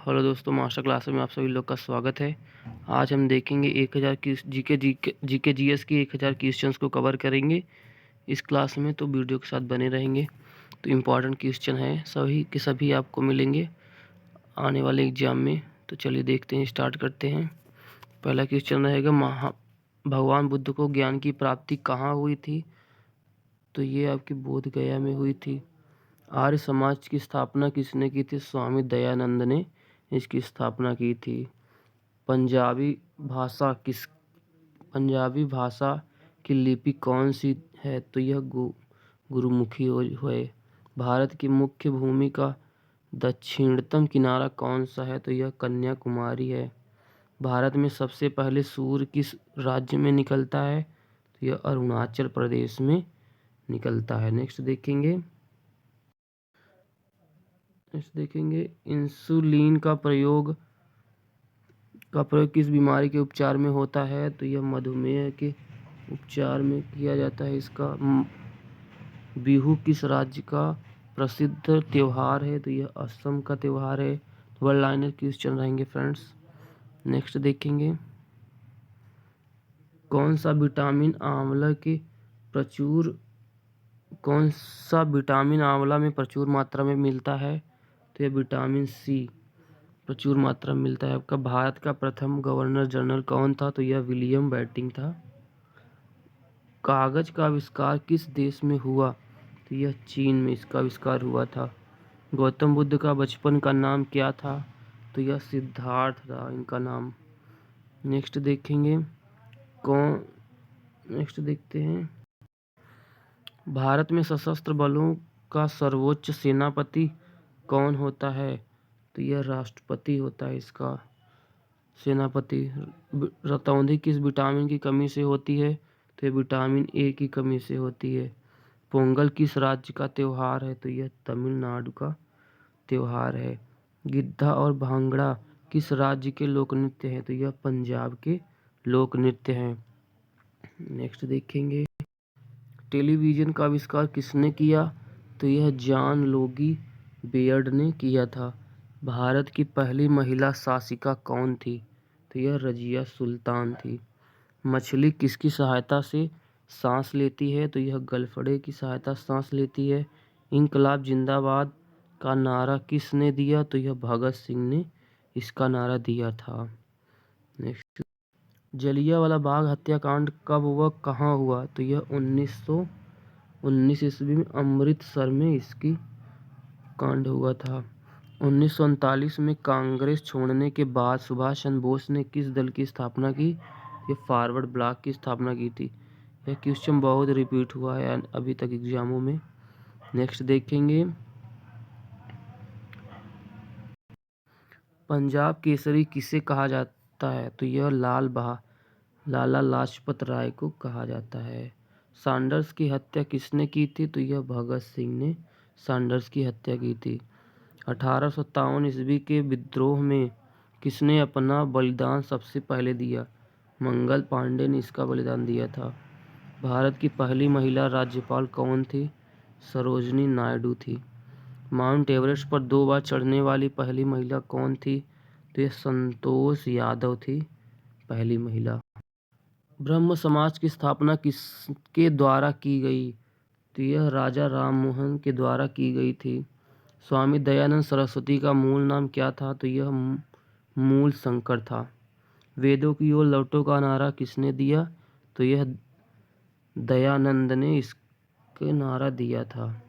Hello दोस्तों, master class में आप सभी लोग का स्वागत है। आज हम देखेंगे 1000 की जीके जीएस की 1000 क्वेश्चंस को कवर करेंगे इस क्लास में, तो वीडियो के साथ बने रहेंगे। तो इम्पॉर्टेंट क्वेश्चन है, सभी के सभी आपको मिलेंगे आने वाले एग्जाम में। तो चलिए देखते हैं, स्टार्ट करते हैं। पहला क्वेश्चन रहेगा, भगवान बुद्ध को ज्ञान की प्राप्ति कहाँ हुई थी? तो ये आपकी बोध गया में हुई थी। आर्य समाज की स्थापना किसने की थी? स्वामी दयानंद ने इसकी स्थापना की थी। पंजाबी भाषा की लिपि कौन सी है? तो यह गुरुमुखी है। भारत की मुख्य भूमि का दक्षिणतम किनारा कौन सा है? तो यह कन्याकुमारी है। भारत में सबसे पहले सूर्य किस राज्य में निकलता है? तो यह अरुणाचल प्रदेश में निकलता है। नेक्स्ट देखेंगे इंसुलिन का प्रयोग किस बीमारी के उपचार में होता है? तो यह मधुमेह के उपचार में किया जाता है इसका। बिहू किस राज्य का प्रसिद्ध त्योहार है? तो यह असम का त्योहार है। वर्ड लाइनर क्वेश्चन रहेंगे फ्रेंड्स। नेक्स्ट देखेंगे, कौन सा विटामिन आंवला में प्रचुर मात्रा में मिलता है? तो यह विटामिन सी प्रचुर मात्रा में मिलता है आपका। भारत का प्रथम गवर्नर जनरल कौन था? तो यह विलियम बेंटिंक था। कागज का आविष्कार किस देश में हुआ? तो यह चीन में इसका आविष्कार हुआ था। गौतम बुद्ध का बचपन का नाम क्या था? तो यह सिद्धार्थ था इनका नाम। नेक्स्ट देखते हैं, भारत में सशस्त्र बलों का सर्वोच्च सेनापति कौन होता है? तो यह राष्ट्रपति होता है इसका सेनापति। रतौंधी किस विटामिन की कमी से होती है? तो यह विटामिन ए की कमी से होती है। पोंगल किस राज्य का त्योहार है? तो यह तमिलनाडु का त्योहार है। गिद्धा और भांगड़ा किस राज्य के लोक नृत्य हैं? तो यह पंजाब के लोक नृत्य हैं। नेक्स्ट देखेंगे, टेलीविज़न का आविष्कार किसने किया? तो यह जॉन लोगी बेयर्ड ने किया था। भारत की पहली महिला शासिका कौन थी? तो यह रजिया सुल्तान थी। मछली किसकी सहायता से सांस लेती है? तो यह गलफड़े की सहायता से सांस लेती है। इंकलाब जिंदाबाद का नारा किसने दिया? तो यह भगत सिंह ने इसका नारा दिया था। नेक्स्ट, जलियांवाला बाग हत्याकांड कब व कहाँ हुआ? तो यह 1919 ईस्वी में अमृतसर में इसकी कांड हुआ था। 1939 में कांग्रेस छोड़ने के बाद सुभाष चंद्र बोस ने किस दल की स्थापना की? ये फॉरवर्ड ब्लॉक की स्थापना की थी। यह क्वेश्चन बहुत रिपीट हुआ है अभी तक एग्जामों में। नेक्स्ट देखेंगे, पंजाब केसरी किसे कहा जाता है? तो यह लाला लाजपत राय को कहा जाता है। सैंडर्स की हत्या किसने की थी? तो यह भगत सिंह ने सैंडर्स की हत्या की थी। 1857 ईस्वी के विद्रोह में किसने अपना बलिदान सबसे पहले दिया? मंगल पांडे ने इसका बलिदान दिया था। भारत की पहली महिला राज्यपाल कौन थी? सरोजनी नायडू थी। माउंट एवरेस्ट पर 2 बार चढ़ने वाली पहली महिला कौन थी? तो यह संतोष यादव थी पहली महिला। ब्रह्म समाज की स्थापना किसके द्वारा की गई? तो यह राजा राममोहन के द्वारा की गई थी। स्वामी दयानंद सरस्वती का मूल नाम क्या था? तो यह मूल शंकर था। वेदों की ओर लौटो का नारा किसने दिया? तो यह दयानंद ने इसके नारा दिया था।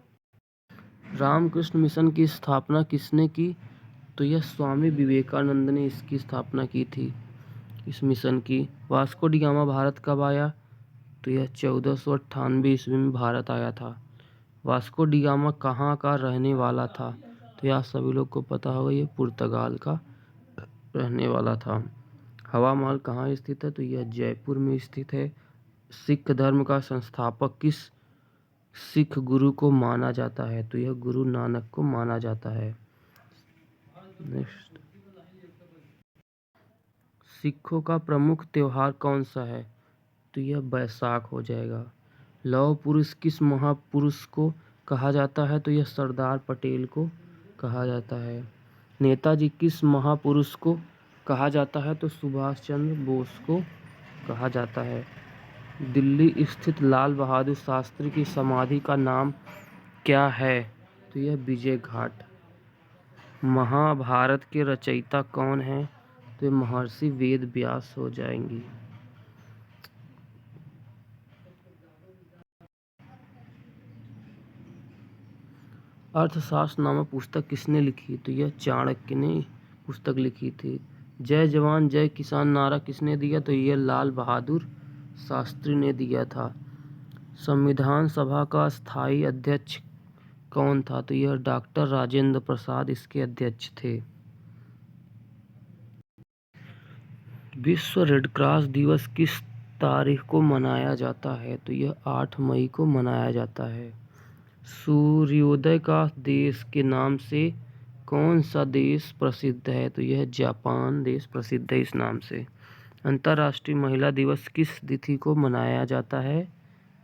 रामकृष्ण मिशन की स्थापना किसने की? तो यह स्वामी विवेकानंद ने इसकी स्थापना की थी इस मिशन की। वास्को डी गामा भारत कब आया? तो यह 1498 ईस्वी में भारत आया था। वास्को डी गामा कहाँ का रहने वाला था? तो यह सभी लोग को पता होगा, ये पुर्तगाल का रहने वाला था। हवा महल कहाँ स्थित है? तो यह जयपुर में स्थित है। सिख धर्म का संस्थापक किस सिख गुरु को माना जाता है? तो यह गुरु नानक को माना जाता है। नेक्स्ट, सिखों का प्रमुख त्योहार कौन सा है? तो यह बैसाख हो जाएगा। लौह पुरुष किस महापुरुष को कहा जाता है? तो यह सरदार पटेल को कहा जाता है। नेताजी किस महापुरुष को कहा जाता है? तो सुभाष चंद्र बोस को कहा जाता है। दिल्ली स्थित लाल बहादुर शास्त्री की समाधि का नाम क्या है? तो यह विजय घाट। महाभारत के रचयिता कौन है? तो ये महर्षि वेद व्यास हो जाएंगी। अर्थशास्त्र नामक पुस्तक किसने लिखी? तो यह चाणक्य ने पुस्तक लिखी थी। जय जवान जय किसान नारा किसने दिया? तो यह लाल बहादुर शास्त्री ने दिया था। संविधान सभा का स्थायी अध्यक्ष कौन था? तो यह डॉक्टर राजेंद्र प्रसाद इसके अध्यक्ष थे। विश्व रेड क्रॉस दिवस किस तारीख को मनाया जाता है? तो यह 8 मई को मनाया जाता है। सूर्योदय का देश के नाम से कौन सा देश प्रसिद्ध है? तो यह जापान देश प्रसिद्ध है इस नाम से। अंतर्राष्ट्रीय महिला दिवस किस तिथि को मनाया जाता है?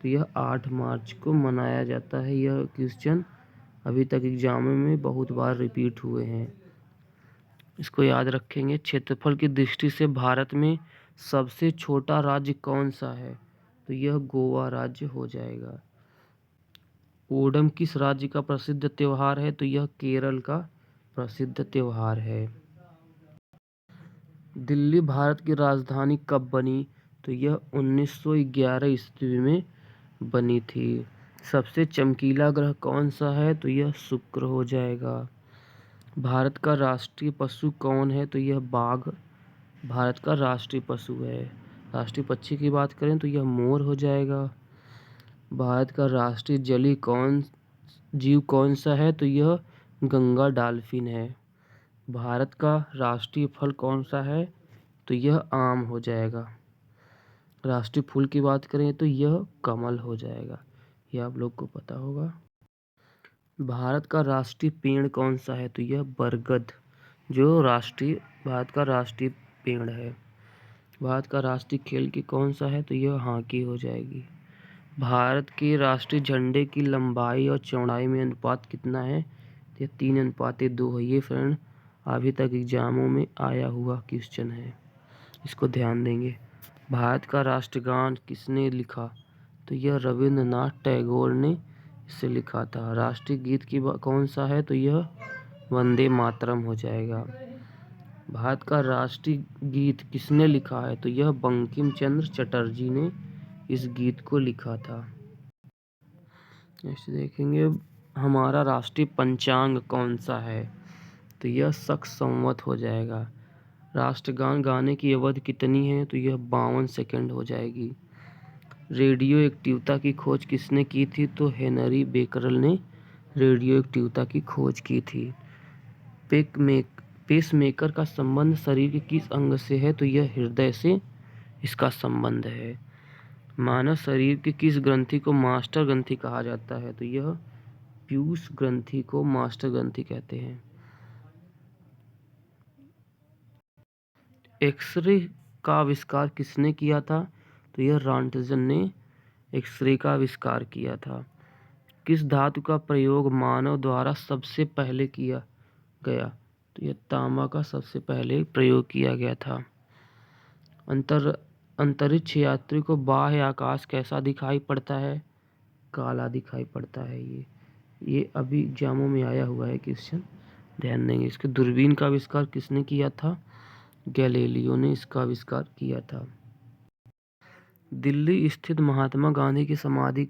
तो यह 8 मार्च को मनाया जाता है। यह क्वेश्चन अभी तक एग्जाम में बहुत बार रिपीट हुए हैं, इसको याद रखेंगे। क्षेत्रफल की दृष्टि से भारत में सबसे छोटा राज्य कौन सा है? तो यह गोवा राज्य हो जाएगा। ओणम किस राज्य का प्रसिद्ध त्योहार है? तो यह केरल का प्रसिद्ध त्योहार है। दिल्ली भारत की राजधानी कब बनी? तो यह 1911 ईस्वी में बनी थी। सबसे चमकीला ग्रह कौन सा है? तो यह शुक्र हो जाएगा। भारत का राष्ट्रीय पशु कौन है? तो यह बाघ भारत का राष्ट्रीय पशु है। राष्ट्रीय पक्षी की बात करें तो यह मोर हो जाएगा। भारत का राष्ट्रीय जलीय जीव कौन सा है? तो यह गंगा डॉल्फिन है। भारत का राष्ट्रीय फल कौन सा है? तो यह आम हो जाएगा। राष्ट्रीय फूल की बात करें तो यह कमल हो जाएगा। यह आप लोग को पता होगा। भारत का राष्ट्रीय पेड़ कौन सा है? तो यह बरगद जो भारत का राष्ट्रीय पेड़ है। भारत का राष्ट्रीय खेल की कौन सा है? तो यह हॉकी हो जाएगी। भारत के राष्ट्रीय झंडे की लंबाई और चौड़ाई में अनुपात कितना है? तो यह 3:2 है। ये फ्रेंड अभी तक एग्जामों में आया हुआ क्वेश्चन है, इसको ध्यान देंगे। भारत का राष्ट्रगान किसने लिखा? तो यह रविंद्रनाथ टैगोर ने इसे लिखा था। राष्ट्रीय गीत की कौन सा है? तो यह वंदे मातरम हो जाएगा। भारत का राष्ट्रीय गीत किसने लिखा है? तो यह बंकिम चंद्र चटर्जी ने इस गीत को लिखा था। ऐसे देखेंगे हमारा राष्ट्रीय पंचांग कौन सा है? तो यह शक संवत हो जाएगा। राष्ट्रगान गाने की अवधि कितनी है? तो यह 52 सेकंड हो जाएगी। रेडियो एक्टिवता की खोज किसने की थी? तो हेनरी बेकरल ने रेडियो एक्टिवता की खोज की थी। पेसमेकर का संबंध शरीर के किस अंग से है? तो यह हृदय से इसका संबंध है। मानव शरीर के किस ग्रंथि को मास्टर ग्रंथि कहा जाता है? तो यह पीयूष ग्रंथि को मास्टर ग्रंथि कहते हैं। एक्सरे का आविष्कार किसने किया था? तो यह रॉन्टजन ने एक्सरे का आविष्कार किया था। किस धातु का प्रयोग मानव द्वारा सबसे पहले किया गया? तो यह तांबा का सबसे पहले प्रयोग किया गया था। अंतरिक्ष यात्री को बाह्य आकाश कैसा दिखाई पड़ता है? काला दिखाई पड़ता है। ये अभी एग्जामों में आया हुआ है क्वेश्चन, ध्यान देंगे। इसके दूरबीन का आविष्कार किसने किया था? गैलीलियो ने इसका आविष्कार किया था। दिल्ली स्थित महात्मा गांधी की समाधि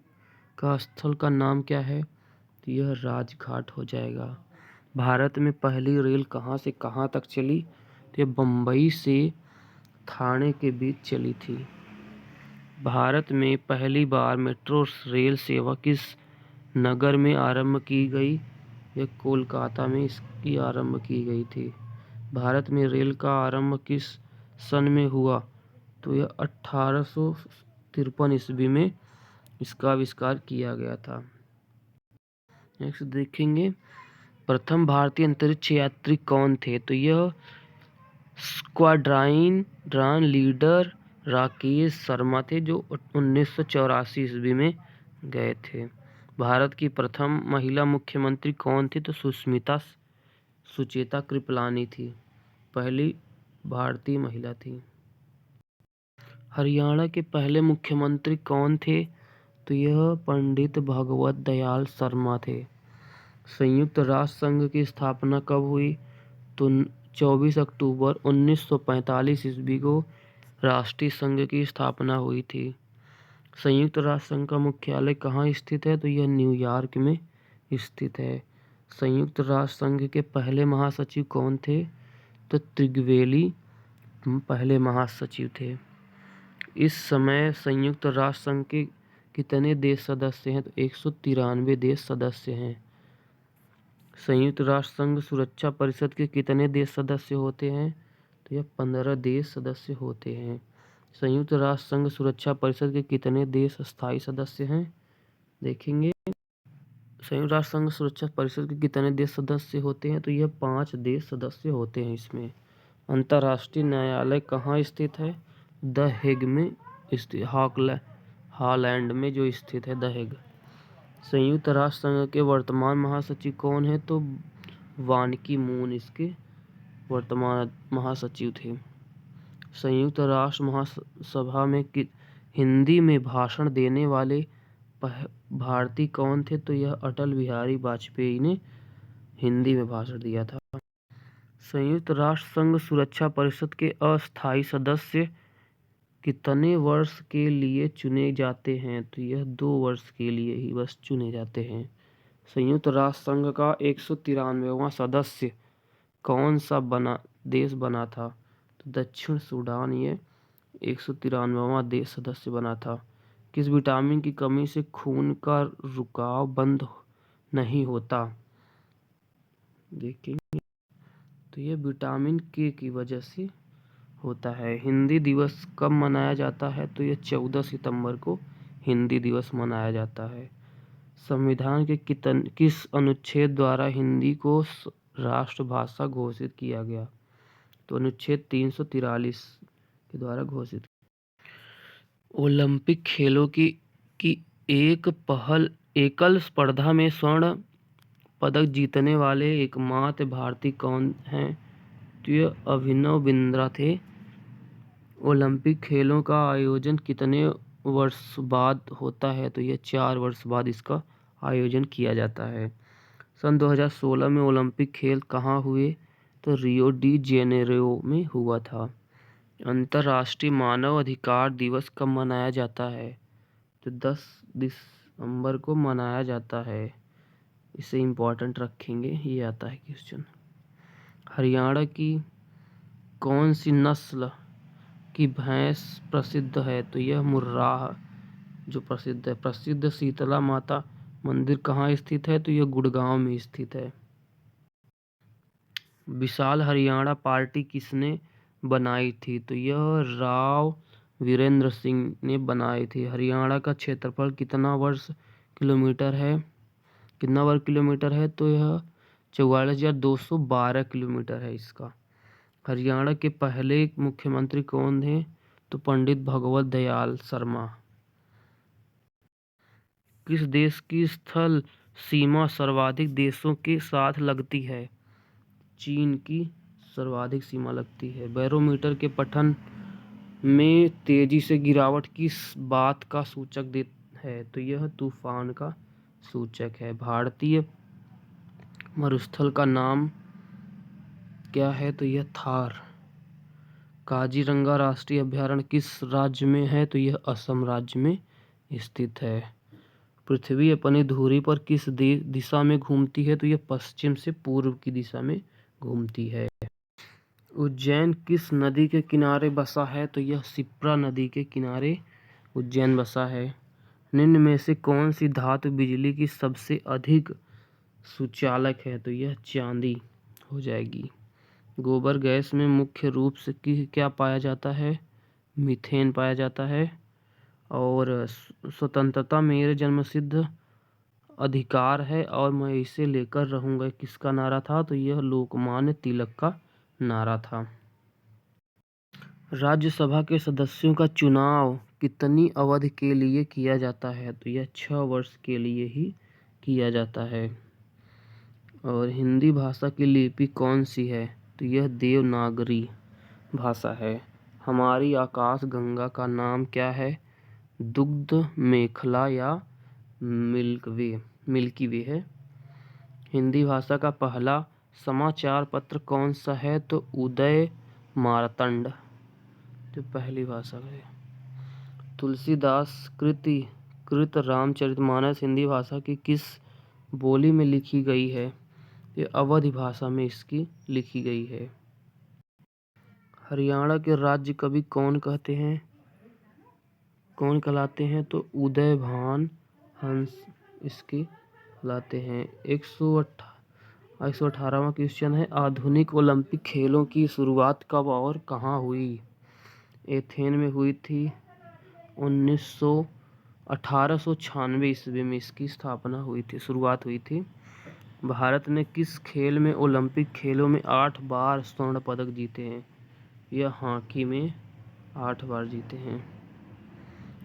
का स्थल का नाम क्या है? तो यह राजघाट हो जाएगा। भारत में पहली रेल कहाँ से कहाँ तक चली? तो यह बम्बई से ठाणे के बीच चली थी। भारत में पहली बार मेट्रो रेल सेवा किस नगर में आरंभ की गई? यह कोलकाता में इसकी आरंभ की गई थी। भारत में रेल का आरंभ किस सन में हुआ? तो यह 1853 ईस्वी में इसका आविष्कार किया गया था। नेक्स्ट देखेंगे प्रथम भारतीय अंतरिक्ष यात्री कौन थे? तो यह स्क्वाड्रन लीडर राकेश शर्मा थे जो 1984 ईस्वी में गए थे। भारत की प्रथम महिला मुख्यमंत्री कौन थी? तो सुचेता कृपलानी थी, पहली भारतीय महिला थी। हरियाणा के पहले मुख्यमंत्री कौन थे? तो यह पंडित भगवत दयाल शर्मा थे। संयुक्त राष्ट्र संघ की स्थापना कब हुई? तो 24 अक्टूबर 1945 ईस्वी को राष्ट्रीय संघ की स्थापना हुई थी। संयुक्त राष्ट्र संघ का मुख्यालय कहाँ स्थित है? तो यह न्यूयॉर्क में स्थित है। संयुक्त राष्ट्र संघ के पहले महासचिव कौन थे? तो त्रिगवेली पहले महासचिव थे। इस समय संयुक्त राष्ट्र संघ के कितने देश सदस्य हैं? तो 193 देश सदस्य हैं। संयुक्त राष्ट्र संघ सुरक्षा परिषद के कितने देश सदस्य होते हैं? तो यह 15 देश सदस्य होते हैं। संयुक्त राष्ट्र संघ सुरक्षा परिषद के कितने देश स्थायी सदस्य हैं? देखेंगे। संयुक्त राष्ट्र संघ सुरक्षा परिषद के कितने देश सदस्य होते हैं? तो यह 5 देश सदस्य होते हैं इसमें। अंतर्राष्ट्रीय न्यायालय कहाँ स्थित है? द हेग में स्थित, हॉलैंड में जो स्थित है द हेग। संयुक्त राष्ट्र संघ के वर्तमान महासचिव कौन है? तो बान की मून इसके वर्तमान महासचिव थे। संयुक्त राष्ट्र महासभा में हिंदी में भाषण देने वाले भारतीय कौन थे? तो यह अटल बिहारी वाजपेयी ने हिंदी में भाषण दिया था। संयुक्त राष्ट्र संघ सुरक्षा परिषद के अस्थायी सदस्य कितने वर्ष के लिए चुने जाते हैं? तो यह 2 वर्ष के लिए ही बस चुने जाते हैं। संयुक्त राष्ट्र संघ का 193वां सदस्य कौन सा देश बना था? तो दक्षिण सूडान ये 193वां देश सदस्य बना था। किस विटामिन की कमी से खून का रुकाव बंद नहीं होता? देखेंगे। तो ये विटामिन के की वजह से होता है। हिंदी दिवस कब मनाया जाता है? तो यह 14 सितंबर को हिंदी दिवस मनाया जाता है। संविधान के किस अनुच्छेद द्वारा हिंदी को राष्ट्रभाषा घोषित किया गया? तो अनुच्छेद 343 के द्वारा घोषित। ओलंपिक खेलों की एकल स्पर्धा में स्वर्ण पदक जीतने वाले एकमात्र भारतीय कौन हैं? तो यह अभिनव बिंद्रा थे। ओलंपिक खेलों का आयोजन कितने वर्ष बाद होता है? तो यह 4 वर्ष बाद इसका आयोजन किया जाता है। सन 2016 में ओलंपिक खेल कहाँ हुए? तो रियो डी जेनेरियो में हुआ था। अंतर्राष्ट्रीय मानव अधिकार दिवस कब मनाया जाता है? तो 10 दिसंबर को मनाया जाता है। इसे इम्पोर्टेंट रखेंगे, ये आता है क्वेश्चन। हरियाणा की कौन सी नस्ल की भैंस प्रसिद्ध है? तो यह मुर्राह जो प्रसिद्ध है। प्रसिद्ध शीतला माता मंदिर कहाँ स्थित है? तो यह गुड़गांव में स्थित है। विशाल हरियाणा पार्टी किसने बनाई थी? तो यह राव वीरेंद्र सिंह ने बनाई थी। हरियाणा का क्षेत्रफल कितना वर्ग किलोमीटर है? तो यह 44,212 किलोमीटर है इसका। हरियाणा के पहले मुख्यमंत्री कौन थे? तो पंडित भगवत दयाल शर्मा। किस देश की स्थल सीमा सर्वाधिक देशों के साथ लगती है? चीन की सर्वाधिक सीमा लगती है। बैरोमीटर के पठन में तेजी से गिरावट किस बात का सूचक है? तो यह तूफान का सूचक है। भारतीय मरुस्थल का नाम क्या है? तो यह थार। काजीरंगा राष्ट्रीय अभयारण्य किस राज्य में है? तो यह असम राज्य में स्थित है। पृथ्वी अपनी धुरी पर किस दिशा में घूमती है? तो यह पश्चिम से पूर्व की दिशा में घूमती है। उज्जैन किस नदी के किनारे बसा है? तो यह शिप्रा नदी के किनारे उज्जैन बसा है। निम्न में से कौन सी धातु बिजली की सबसे अधिक सुचालक है? तो यह चांदी हो जाएगी। गोबर गैस में मुख्य रूप से क्या पाया जाता है? मीथेन पाया जाता है। और स्वतंत्रता मेरे जन्मसिद्ध अधिकार है और मैं इसे लेकर रहूंगा, किसका नारा था? तो यह लोकमान्य तिलक का नारा था। राज्यसभा के सदस्यों का चुनाव कितनी अवधि के लिए किया जाता है? तो यह 6 वर्ष के लिए ही किया जाता है। और हिंदी भाषा की लिपि कौन सी है? तो यह देवनागरी भाषा है। हमारी आकाश गंगा का नाम क्या है? दुग्ध मेखला या मिल्की वे है। हिंदी भाषा का पहला समाचार पत्र कौन सा है? तो उदय मार्तंड जो पहली भाषा है। तुलसीदास कृत रामचरितमानस हिंदी भाषा की किस बोली में लिखी गई है? ये अवधी भाषा में इसकी लिखी गई है। हरियाणा के राज्य कवि कौन कहलाते हैं? तो उदयभान हंस इसके कहलाते हैं। 118वां क्वेश्चन है, आधुनिक ओलंपिक खेलों की शुरुआत कब और कहाँ हुई? एथेन में हुई थी। 1896 ईस्वी में इसकी स्थापना हुई थी, शुरुआत हुई थी। भारत ने किस खेल में ओलंपिक खेलों में 8 बार स्वर्ण पदक जीते हैं? यह हॉकी में 8 बार जीते हैं।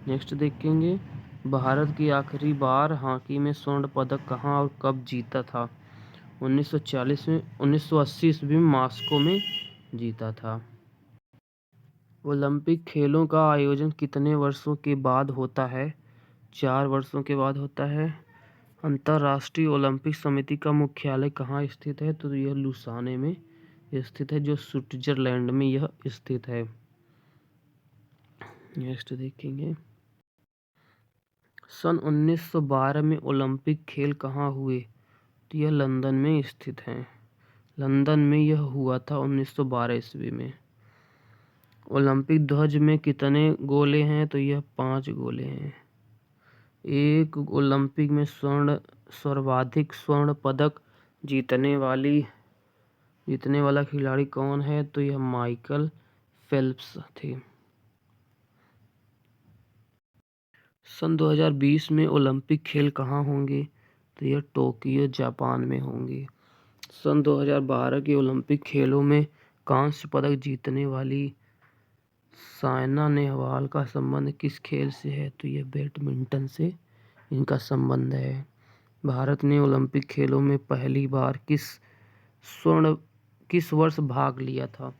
नेक्स्ट देखेंगे, भारत की आखिरी बार हॉकी में स्वर्ण पदक कहाँ और कब जीता था? 1940 में 1980 ईस्वी में मॉस्को में जीता था। ओलंपिक खेलों का आयोजन कितने वर्षों के बाद होता है? 4 वर्षों के बाद होता है। अंतर्राष्ट्रीय ओलंपिक समिति का मुख्यालय कहाँ स्थित है? तो यह लुसाने में स्थित है, जो स्विट्जरलैंड में यह स्थित है। नेक्स्ट देखेंगे, सन 1912 में ओलंपिक खेल कहाँ हुए? तो यह लंदन में स्थित है। लंदन में यह हुआ था 1912 ईस्वी में। ओलंपिक ध्वज में कितने गोले हैं? तो यह 5 गोले हैं। एक ओलंपिक में सर्वाधिक स्वर्ण पदक जीतने वाला खिलाड़ी कौन है? तो यह माइकल फेल्प्स थे। सन 2020 में ओलंपिक खेल कहाँ होंगे? तो यह टोक्यो जापान में होंगे। सन 2012 के ओलंपिक खेलों में कांस्य पदक जीतने वाली सायना नेहवाल का संबंध किस खेल से है? तो यह बैडमिंटन से इनका संबंध है। भारत ने ओलंपिक खेलों में पहली बार किस वर्ष भाग लिया था?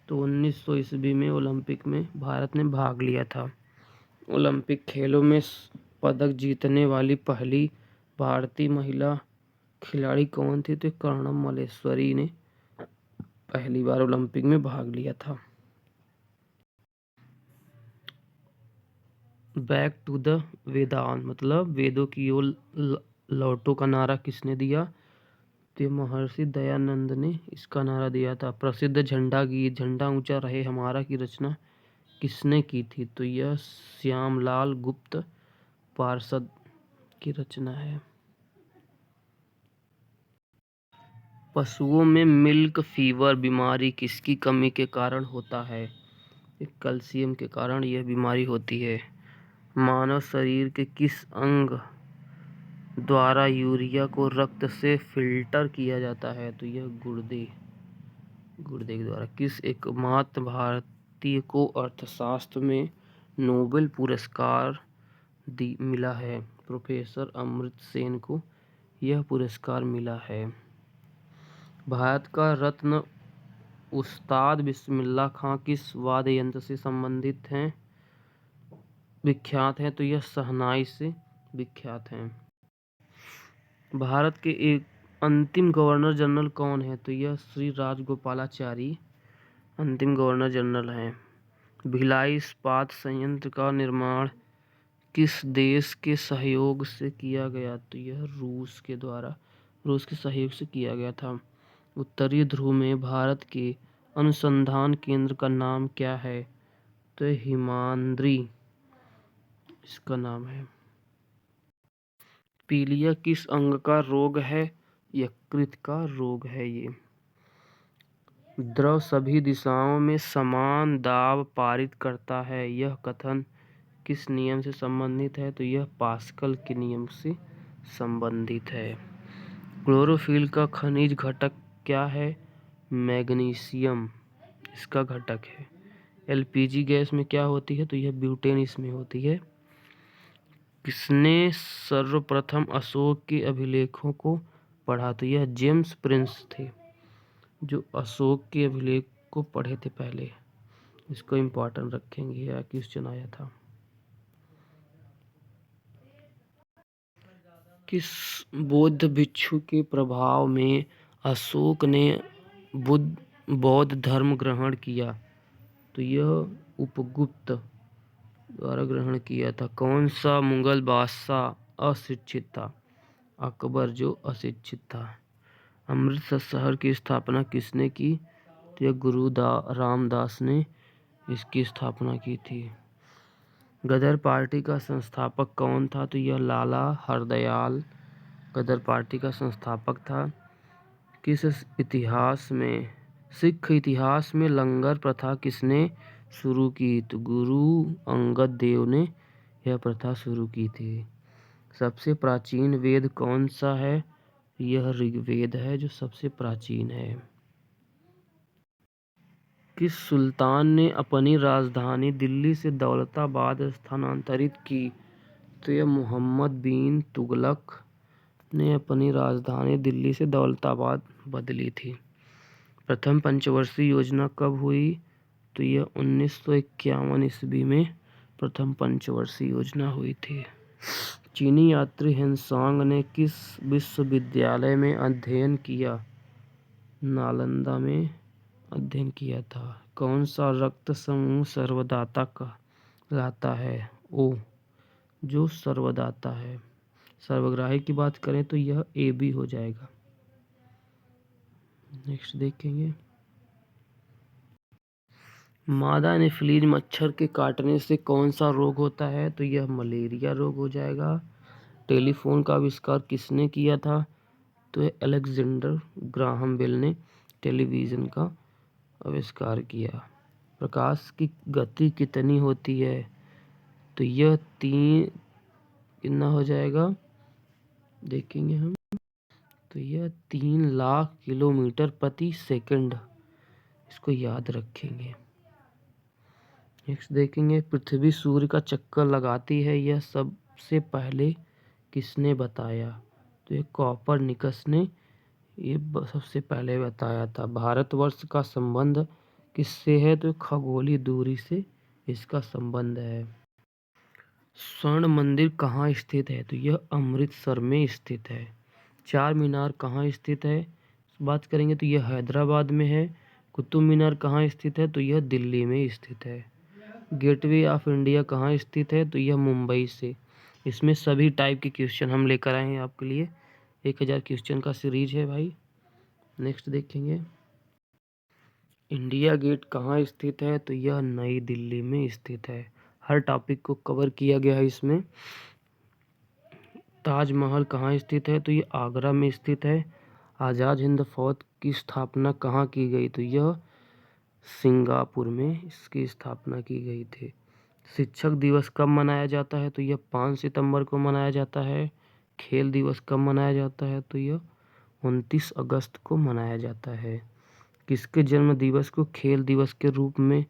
तो 1900 ईस्वी में ओलंपिक में भारत ने भाग लिया था। ओलंपिक खेलों में पदक जीतने वाली पहली भारतीय महिला खिलाड़ी कौन थी? तो कर्णम मल्लेश्वरी ने पहली बार ओलंपिक में भाग लिया था। बैक टू द वेदांत मतलब वेदों की ओर लौटो का नारा किसने दिया? तो महर्षि दयानंद ने इसका नारा दिया था। प्रसिद्ध झंडा गीत झंडा ऊंचा रहे हमारा की रचना किसने की थी? तो यह श्यामलाल गुप्त पार्षद की रचना है। पशुओं में मिल्क फीवर बीमारी किसकी कमी के कारण होता है? कैल्शियम के कारण यह बीमारी होती है। मानव शरीर के किस अंग द्वारा यूरिया को रक्त से फिल्टर किया जाता है? तो यह गुर्दे के द्वारा। किस एकमात्र भारतीय को अर्थशास्त्र में नोबेल पुरस्कार मिला है? प्रोफेसर अमर्त्य सेन को यह पुरस्कार मिला है। भारत का रत्न उस्ताद बिस्मिल्लाह खां किस वाद्य यंत्र से विख्यात हैं? तो यह शहनाई से विख्यात हैं। भारत के एक अंतिम गवर्नर जनरल कौन है? तो यह श्री राजगोपालाचारी अंतिम गवर्नर जनरल हैं। भिलाई इस्पात संयंत्र का निर्माण किस देश के सहयोग से किया गया? तो यह रूस के सहयोग से किया गया था। उत्तरी ध्रुव में भारत के अनुसंधान केंद्र का नाम क्या है? तो हिमाद्री इसका नाम है। पीलिया किस अंग का रोग है? यकृत का रोग है ये। द्रव सभी दिशाओं में समान दाब पारित करता है, यह कथन किस नियम से संबंधित है? तो यह पास्कल के नियम से संबंधित है। क्लोरोफिल का खनिज घटक क्या है? मैग्नीशियम इसका घटक है। एलपीजी गैस में क्या होती है? तो यह ब्यूटेन इसमें होती है। किसने सर्वप्रथम अशोक के अभिलेखों को पढ़ा? तो यह जेम्स प्रिंस थे, जो अशोक के अभिलेख को पढ़े थे पहले। इसको इम्पोर्टेंट रखेंगे, यह क्वेश्चन आया था। किस बौद्ध भिक्षु के प्रभाव में अशोक ने बौद्ध धर्म ग्रहण किया? तो यह उपगुप्त द्वारा ग्रहण किया था। कौन सा मुगल बादशाह अशिक्षित था? अकबर, जो अशिक्षित था। अमृतसर शहर की स्थापना किसने की? तो यह गुरु रामदास ने इसकी स्थापना की थी। गदर पार्टी का संस्थापक कौन था? तो यह लाला हरदयाल गदर पार्टी का संस्थापक था। किस इतिहास में सिख इतिहास में लंगर प्रथा किसने शुरू की? तो गुरु अंगद देव ने यह प्रथा शुरू की थी। सबसे प्राचीन वेद कौन सा है? यह ऋग्वेद है, जो सबसे प्राचीन है। किस सुल्तान ने अपनी राजधानी दिल्ली से दौलताबाद स्थानांतरित की? तो यह मोहम्मद बिन तुगलक ने अपनी राजधानी दिल्ली से दौलताबाद बदली थी। प्रथम पंचवर्षीय योजना कब हुई? तो यह 1951 ईस्वी में प्रथम पंचवर्षीय योजना हुई थी। चीनी यात्री हेनसांग ने किस विश्वविद्यालय में अध्ययन किया? नालंदा में अध्ययन किया था। कौन सा रक्त समूह सर्वदाता कहलाता है? ओ, जो सर्वदाता है। सर्वग्राही की बात करें तो यह AB हो जाएगा। नेक्स्ट देखेंगे। मादा एनोफिलीज मच्छर के काटने से कौन सा रोग होता है? तो यह मलेरिया रोग हो जाएगा। टेलीफोन का आविष्कार किसने किया था? तो यह अलेक्जेंडर ग्राहम बेल ने टेलीविज़न का आविष्कार किया। प्रकाश की गति कितनी होती है? तो यह 3 कितना हो जाएगा, देखेंगे हम। तो यह 3 लाख किलोमीटर प्रति सेकंड। इसको याद रखेंगे। नेक्स्ट देखेंगे। पृथ्वी सूर्य का चक्कर लगाती है, यह सबसे पहले किसने बताया? तो ये कॉपरनिकस ने ये सबसे पहले बताया था। भारतवर्ष का संबंध किससे है? तो खगोलीय दूरी से इसका संबंध है। स्वर्ण मंदिर कहाँ स्थित है? तो यह अमृतसर में स्थित है। चार मीनार कहाँ स्थित है? बात करेंगे तो यह हैदराबाद में है। कुतुब मीनार कहाँ स्थित है? तो यह दिल्ली में स्थित है। गेटवे ऑफ इंडिया कहाँ स्थित है? तो यह मुंबई से। इसमें सभी टाइप के क्वेश्चन हम लेकर आए हैं आपके लिए। 1000 क्वेश्चन का सीरीज है भाई। नेक्स्ट देखेंगे। इंडिया गेट कहाँ स्थित है? तो यह नई दिल्ली में स्थित है। हर टॉपिक को कवर किया गया है इसमें। ताजमहल कहाँ स्थित है? तो यह आगरा में स्थित है। आज़ाद हिंद फौज की स्थापना कहाँ की गई? तो यह सिंगापुर में इसकी स्थापना की गई थी। शिक्षक दिवस कब मनाया जाता है? तो यह 5 सितंबर को मनाया जाता है। खेल दिवस कब मनाया जाता है? तो यह 29 अगस्त को मनाया जाता है। किसके जन्म दिवस को खेल दिवस के रूप में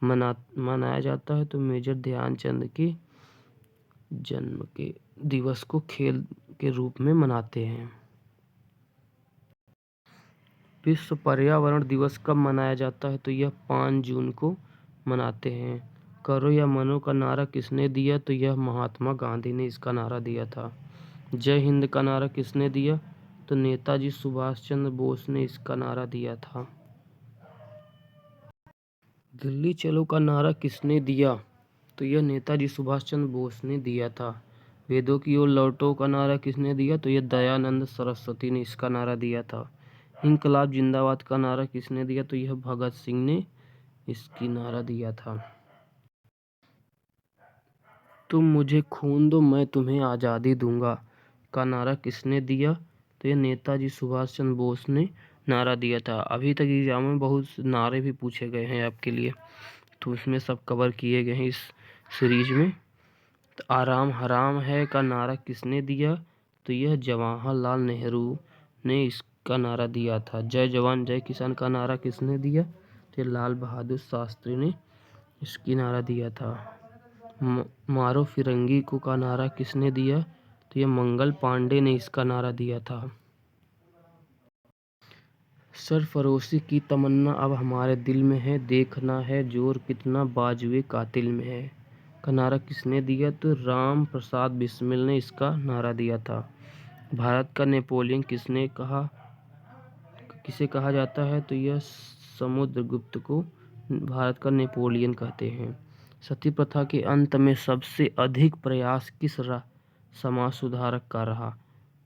मनाया जाता है? तो मेजर ध्यानचंद के जन्म के दिवस को खेल के रूप में मनाते हैं। विश्व पर्यावरण दिवस कब मनाया जाता है? तो यह 5 जून को मनाते हैं। करो या मनो का नारा किसने दिया? तो यह महात्मा गांधी ने इसका नारा दिया था। जय हिंद का नारा किसने दिया? तो नेताजी सुभाष चंद्र बोस ने इसका नारा दिया था। दिल्ली चलो का नारा किसने दिया? तो यह नेताजी सुभाष चंद्र बोस ने दिया था। वेदों की ओर लौटो का नारा किसने दिया? तो यह दयानंद सरस्वती ने इसका नारा दिया था। इनकलाब जिंदाबाद का नारा किसने दिया? तो यह भगत सिंह ने इसकी नारा दिया था। तुम मुझे खून दो मैं तुम्हें आज़ादी दूंगा का नारा किसने दिया? तो यह नेताजी सुभाष चंद्र बोस ने नारा दिया था। अभी तक एग्जाम में बहुत नारे भी पूछे गए हैं आपके लिए, तो उसमें सब कवर किए गए हैं इस सीरीज में। तो आराम हराम है का नारा किसने दिया? तो यह जवाहरलाल नेहरू ने इसका नारा दिया था। जय जवान जय किसान का नारा किसने दिया? तो लाल बहादुर शास्त्री ने इसकी नारा दिया था। मारो फिरंगी को का नारा किसने दिया? तो यह मंगल पांडे ने इसका नारा दिया था। सरफरोशी की तमन्ना अब हमारे दिल में है, देखना है जोर कितना बाजुए कातिल में है। का नारा किसने दिया? तो राम प्रसाद बिस्मिल ने इसका नारा दिया था। भारत का नेपोलियन किसे कहा जाता है? तो यह समुद्रगुप्त को भारत का नेपोलियन कहते हैं। सती प्रथा के अंत में सबसे अधिक प्रयास किस समाज सुधारक का रहा?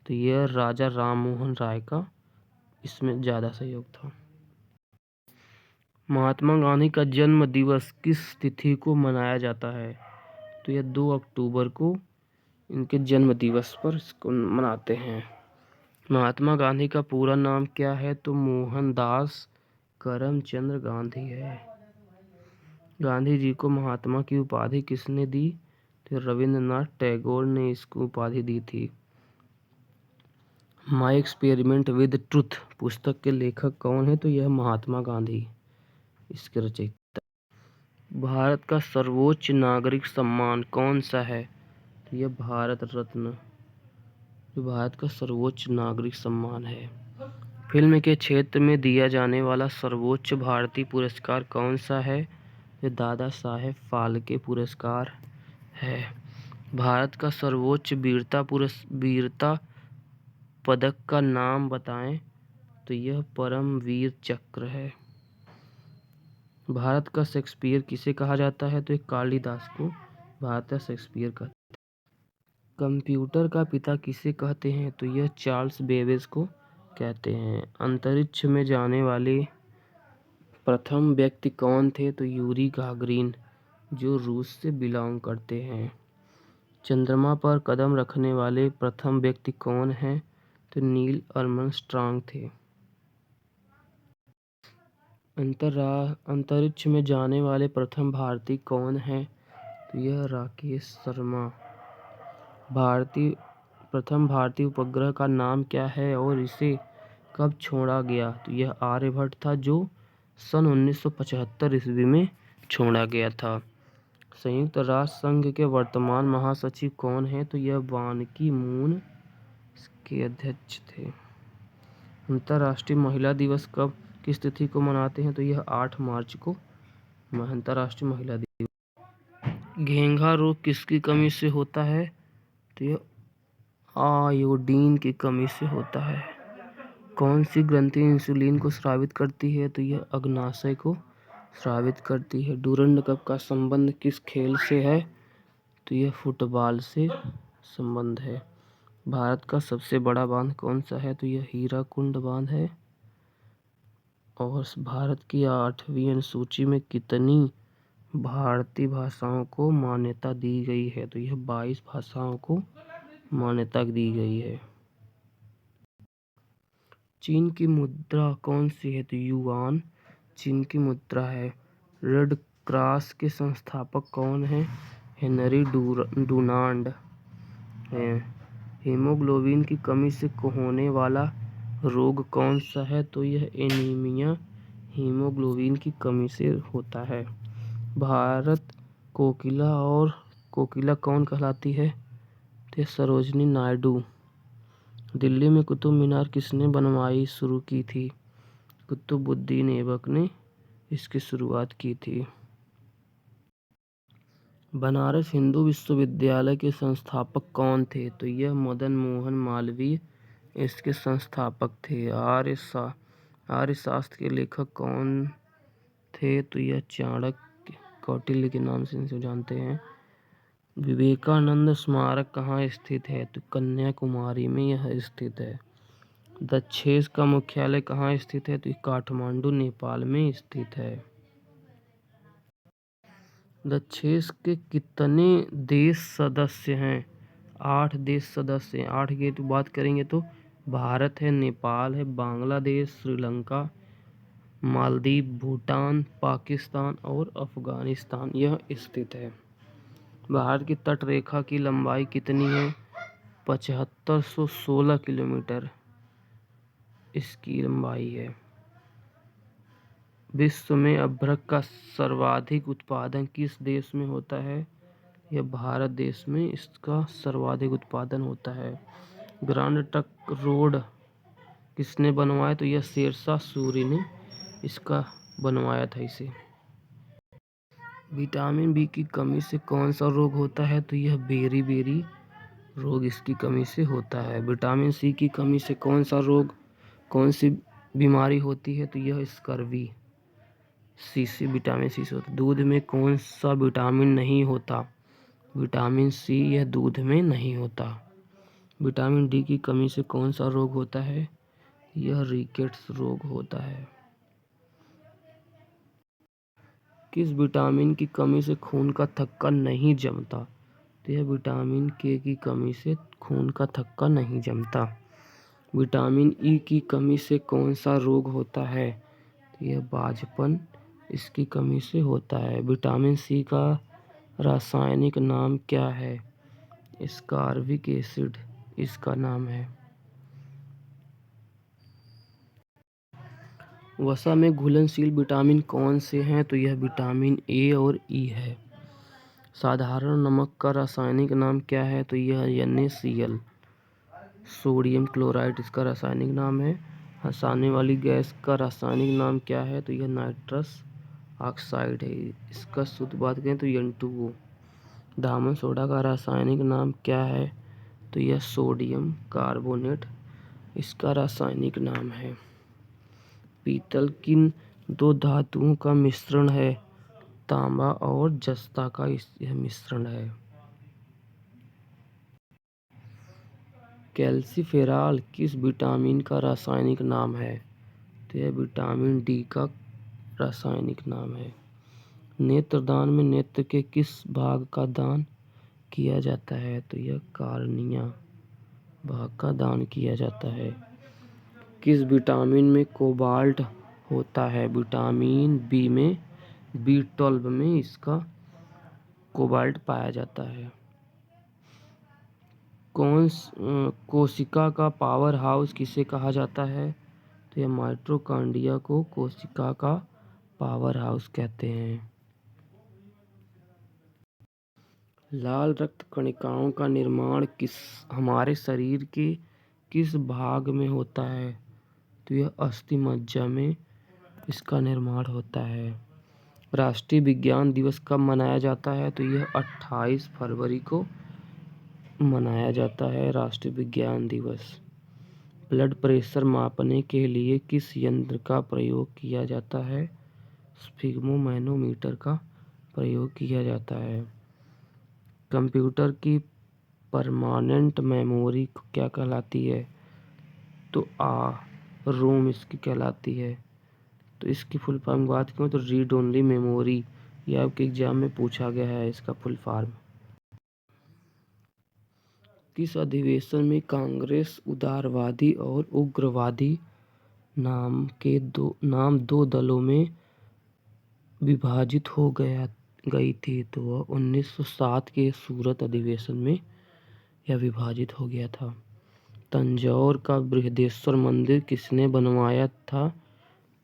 तो यह राजा राममोहन राय का इसमें ज़्यादा सहयोग था। महात्मा गांधी का जन्म दिवस किस तिथि को मनाया जाता है? तो यह 2 अक्टूबर को इनके जन्म दिवस पर इसको मनाते हैं। महात्मा गांधी का पूरा नाम क्या है? तो मोहनदास करमचंद गांधी है। गांधी जी को महात्मा की उपाधि किसने दी? तो रविंद्रनाथ टैगोर ने इसको उपाधि दी थी। माई एक्सपेरिमेंट विद ट्रुथ पुस्तक के लेखक कौन है? तो यह महात्मा गांधी इसके रचयिता। भारत का सर्वोच्च नागरिक सम्मान कौन सा है? तो यह भारत रत्न जो भारत का सर्वोच्च नागरिक सम्मान है। फिल्म के क्षेत्र में दिया जाने वाला सर्वोच्च भारतीय पुरस्कार कौन सा है? यह दादा साहेब फाल्के पुरस्कार है। भारत का सर्वोच्च वीरता पदक का नाम बताएं? तो यह परमवीर चक्र है। भारत का शेक्सपियर किसे कहा जाता है? तो कालिदास को भारत का शेक्सपियर कहते हैं। कंप्यूटर का पिता किसे कहते हैं? तो यह चार्ल्स बेबेज को कहते हैं। अंतरिक्ष में जाने वाले प्रथम व्यक्ति कौन थे? तो यूरी गागरिन जो रूस से बिलोंग करते हैं। चंद्रमा पर कदम रखने वाले प्रथम व्यक्ति कौन हैं? तो नील आर्मस्ट्रांग थे। अंतरिक्ष में जाने वाले प्रथम भारतीय कौन हैं? तो यह राकेश शर्मा। प्रथम भारतीय उपग्रह का नाम क्या है और इसे कब छोड़ा गया? तो यह आर्यभट्ट था जो सन 1975 ईस्वी में छोड़ा गया था। संयुक्त राष्ट्र संघ के वर्तमान महासचिव कौन हैं? तो यह बान की मून के अध्यक्ष थे। अंतर्राष्ट्रीय महिला दिवस कब किस तिथि को मनाते हैं? तो यह 8 मार्च को अंतर्राष्ट्रीय महिला दिवस। घेंघा रोग किसकी कमी से होता है? तो यह आयोडीन की कमी से होता है। कौन सी ग्रंथि इंसुलिन को स्रावित करती है? तो यह अग्नाशय को स्रावित करती है। डूरंड कप का संबंध किस खेल से है? तो यह फुटबॉल से संबंध है। भारत का सबसे बड़ा बांध कौन सा है? तो यह हीराकुंड बांध है। और भारत की 8वीं अनुसूची में कितनी भारतीय भाषाओं को मान्यता दी गई है? तो यह 22 भाषाओं को मान्यता दी गई है। चीन की मुद्रा कौन सी है? तो युआन चीन की मुद्रा है। रेड क्रॉस के संस्थापक कौन हैं? हेनरी डुनांड हैं। हीमोग्लोबिन की कमी से होने वाला रोग कौन सा है? तो यह एनीमिया हीमोग्लोबिन की कमी से होता है। भारत कोकिला कौन कहलाती है? तो सरोजनी नायडू। दिल्ली में कुतुब मीनार किसने बनवाई शुरू की थी? कुतुबुद्दीन ऐबक ने इसकी शुरुआत की थी। बनारस हिंदू विश्वविद्यालय के संस्थापक कौन थे? तो यह मदन मोहन मालवीय इसके संस्थापक थे। आर्य शास्त्र के लेखक कौन थे? तो यह चाणक्य कौटिल्य के नाम से इसे जानते हैं। विवेकानंद स्मारक कहाँ स्थित है? तो कन्याकुमारी में यह स्थित है। दक्षेस का मुख्यालय कहाँ स्थित है? तो काठमांडू नेपाल में स्थित है। दक्षेस के कितने देश सदस्य हैं? 8 देश सदस्य हैं। 8 की तो बात करेंगे तो भारत है, नेपाल है, बांग्लादेश, श्रीलंका, मालदीव, भूटान, पाकिस्तान और अफगानिस्तान यह स्थित है। भारत की तट रेखा की लंबाई कितनी है? 7516 किलोमीटर इसकी लंबाई है। विश्व में अभ्रक का सर्वाधिक उत्पादन किस देश में होता है? यह भारत देश में इसका सर्वाधिक उत्पादन होता है। ग्रांड ट्रंक रोड किसने बनवाया? तो यह शेरशाह सूरी ने इसका बनवाया था इसे। विटामिन बी की कमी से कौन सा रोग होता है? तो यह बेरी रोग इसकी कमी से होता है। विटामिन सी की कमी से कौन सा रोग, कौन सी बीमारी होती है? तो यह स्कर्वी से विटामिन सी से होता है। दूध में कौन सा विटामिन नहीं होता? विटामिन सी यह दूध में नहीं होता। विटामिन डी की कमी से कौन सा रोग होता है? यह रिकेट्स रोग होता है। किस विटामिन की कमी से खून का थक्का नहीं जमता? तो यह विटामिन के की कमी से खून का थक्का नहीं जमता। विटामिन ई की कमी से कौन सा रोग होता है? तो यह बाझपन इसकी कमी से होता है। विटामिन सी का रासायनिक नाम क्या है? स्कारविक एसिड इसका नाम है। वसा में घुलनशील विटामिन कौन से हैं? तो यह विटामिन ए और ई है। साधारण नमक का रासायनिक नाम क्या है? तो यह NaCl सोडियम क्लोराइड इसका रासायनिक नाम है। हंसाने वाली गैस का रासायनिक नाम क्या है? तो यह नाइट्रस ऑक्साइड है। इसका शुद्ध बात करें तो N2O। दामन सोडा का रासायनिक नाम क्या है? तो यह सोडियम कार्बोनेट इसका रासायनिक नाम है। पीतल किन दो धातुओं का मिश्रण है? तांबा और जस्ता का यह मिश्रण है। कैल्सीफेरॉल किस विटामिन का रासायनिक नाम है? तो यह विटामिन डी का रासायनिक नाम है। नेत्रदान में नेत्र के किस भाग का दान किया जाता है? तो यह कार्निया भाग का दान किया जाता है। किस विटामिन में कोबाल्ट होता है? विटामिन बी में B12 में इसका कोबाल्ट पाया जाता है। कोशिका का पावर हाउस किसे कहा जाता है? तो यह माइटोकॉन्ड्रिया को कोशिका का पावर हाउस कहते हैं। लाल रक्त कणिकाओं का निर्माण हमारे शरीर के किस भाग में होता है? तो यह अस्थि मज्जा में इसका निर्माण होता है। राष्ट्रीय विज्ञान दिवस कब मनाया जाता है? तो यह 28 फरवरी को मनाया जाता है राष्ट्रीय विज्ञान दिवस। ब्लड प्रेशर मापने के लिए किस यंत्र का प्रयोग किया जाता है? स्फिग्मोमैनोमीटर का प्रयोग किया जाता है। कंप्यूटर की परमानेंट मेमोरी क्या कहलाती है? तो रोम इसकी कहलाती है। तो इसकी फुल फॉर्म बात करूँ तो रीड ओनली मेमोरी। ये आपके एग्जाम में पूछा गया है इसका फुल फॉर्म। किस अधिवेशन में कांग्रेस उदारवादी और उग्रवादी नाम दो दलों में विभाजित हो गई थी? तो वह 1907 के सूरत अधिवेशन में यह विभाजित हो गया था। तंजौर का बृहदेश्वर मंदिर किसने बनवाया था?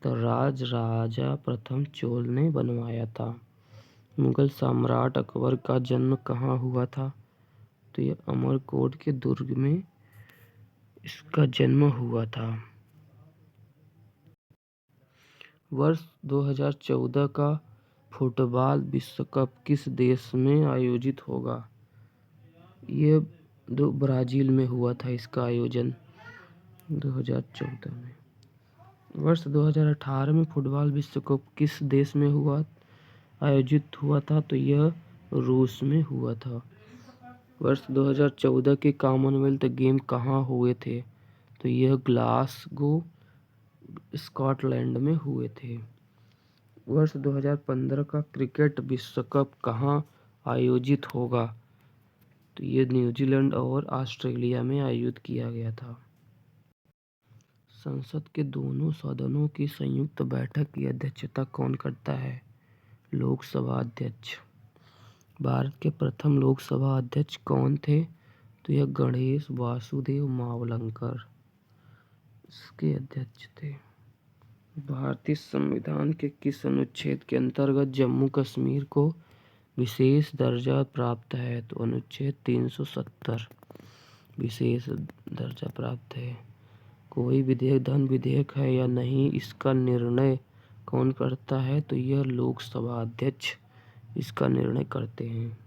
तो राजा प्रथम चोल ने बनवाया था। मुगल सम्राट अकबर का जन्म कहाँ हुआ था? तो यह अमरकोट के दुर्ग में इसका जन्म हुआ था। वर्ष 2014 का फुटबॉल विश्व कप किस देश में आयोजित होगा? ये ब्राज़ील में हुआ था इसका आयोजन 2014 में। वर्ष 2018 में फुटबॉल विश्व कप किस देश में आयोजित हुआ था? तो यह रूस में हुआ था। वर्ष 2014 के कॉमनवेल्थ गेम कहाँ हुए थे? तो यह ग्लासगो स्कॉटलैंड में हुए थे। वर्ष 2015 का क्रिकेट विश्व कप कहाँ आयोजित होगा? तो यह न्यूजीलैंड और ऑस्ट्रेलिया में आयोजित किया गया था। संसद के दोनों सदनों की संयुक्त बैठक की अध्यक्षता कौन करता है? लोकसभा अध्यक्ष। भारत के प्रथम लोकसभा अध्यक्ष कौन थे? तो यह गणेश वासुदेव मावलंकर इसके अध्यक्ष थे। भारतीय संविधान के किस अनुच्छेद के अंतर्गत जम्मू कश्मीर को विशेष दर्जा प्राप्त है? तो अनुच्छेद 370 विशेष दर्जा प्राप्त है। कोई विधेयक धन विधेयक है या नहीं, इसका निर्णय कौन करता है? तो यह लोकसभा अध्यक्ष इसका निर्णय करते हैं।